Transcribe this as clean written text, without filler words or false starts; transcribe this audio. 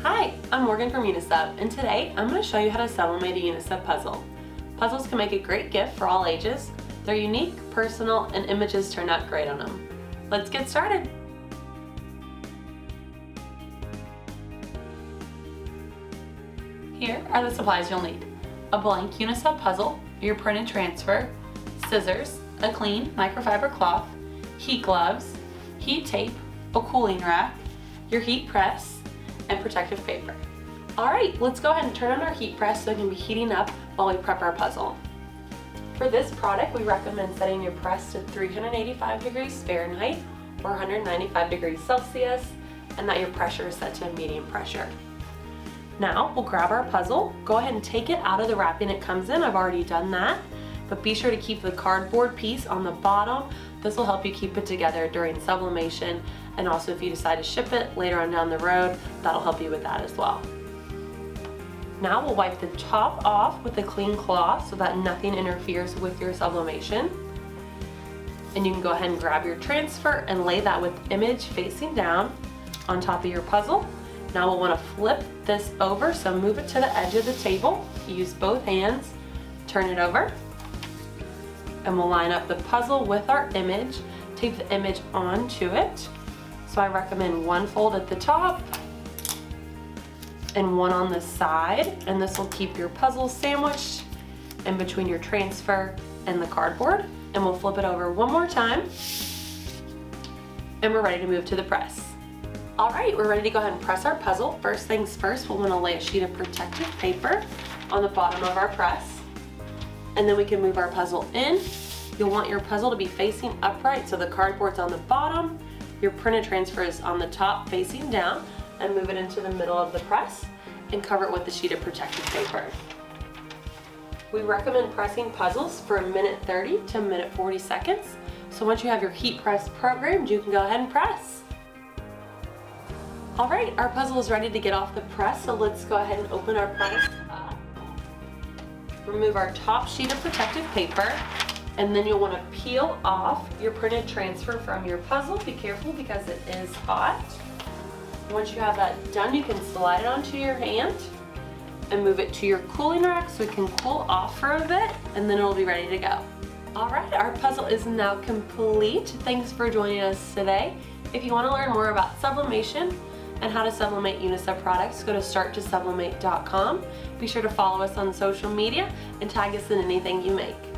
Hi, I'm Morgan from Unisub, and today I'm going to show you how to sublimate a Unisub puzzle. Puzzles can make a great gift for all ages. They're unique, personal, and images turn out great on them. Let's get started! Here are the supplies you'll need. A blank Unisub puzzle, your print and transfer, scissors, a clean microfiber cloth, heat gloves, heat tape, a cooling rack, your heat press, and protective paper. Alright, let's go ahead and turn on our heat press so it can be heating up while we prep our puzzle. For this product, we recommend setting your press to 385 degrees Fahrenheit or 195 degrees Celsius, and that your pressure is set to medium pressure. Now, we'll grab our puzzle, go ahead and take it out of the wrapping it comes in. I've already done that, but be sure to keep the cardboard piece on the bottom. This will help you keep it together during sublimation, and also if you decide to ship it later on down the road, that'll help you with that as well. Now we'll wipe the top off with a clean cloth so that nothing interferes with your sublimation. And you can go ahead and grab your transfer and lay that with image facing down on top of your puzzle. Now we'll want to flip this over, so move it to the edge of the table. Use both hands, turn it over, and we'll line up the puzzle with our image, tape the image onto it. So I recommend one fold at the top and one on the side, and this will keep your puzzle sandwiched in between your transfer and the cardboard. And we'll flip it over one more time, and we're ready to move to the press. All right, we're ready to go ahead and press our puzzle. First things first, we'll want to lay a sheet of protective paper on the bottom of our press, and then we can move our puzzle in. You'll want your puzzle to be facing upright, so the cardboard's on the bottom, your printed transfer is on the top facing down, and move it into the middle of the press and cover it with a sheet of protective paper. We recommend pressing puzzles for 1:30 to 1:40 seconds. So once you have your heat press programmed, you can go ahead and press. All right, our puzzle is ready to get off the press, so let's go ahead and open our press up. Remove our top sheet of protective paper, and then you'll want to peel off your printed transfer from your puzzle. Be careful because it is hot. Once you have that done, you can slide it onto your hand and move it to your cooling rack so it can cool off for a bit, and then it'll be ready to go. All right, our puzzle is now complete. Thanks for joining us today. If you want to learn more about sublimation and how to sublimate Unisub products, go to starttosublimate.com. Be sure to follow us on social media and tag us in anything you make.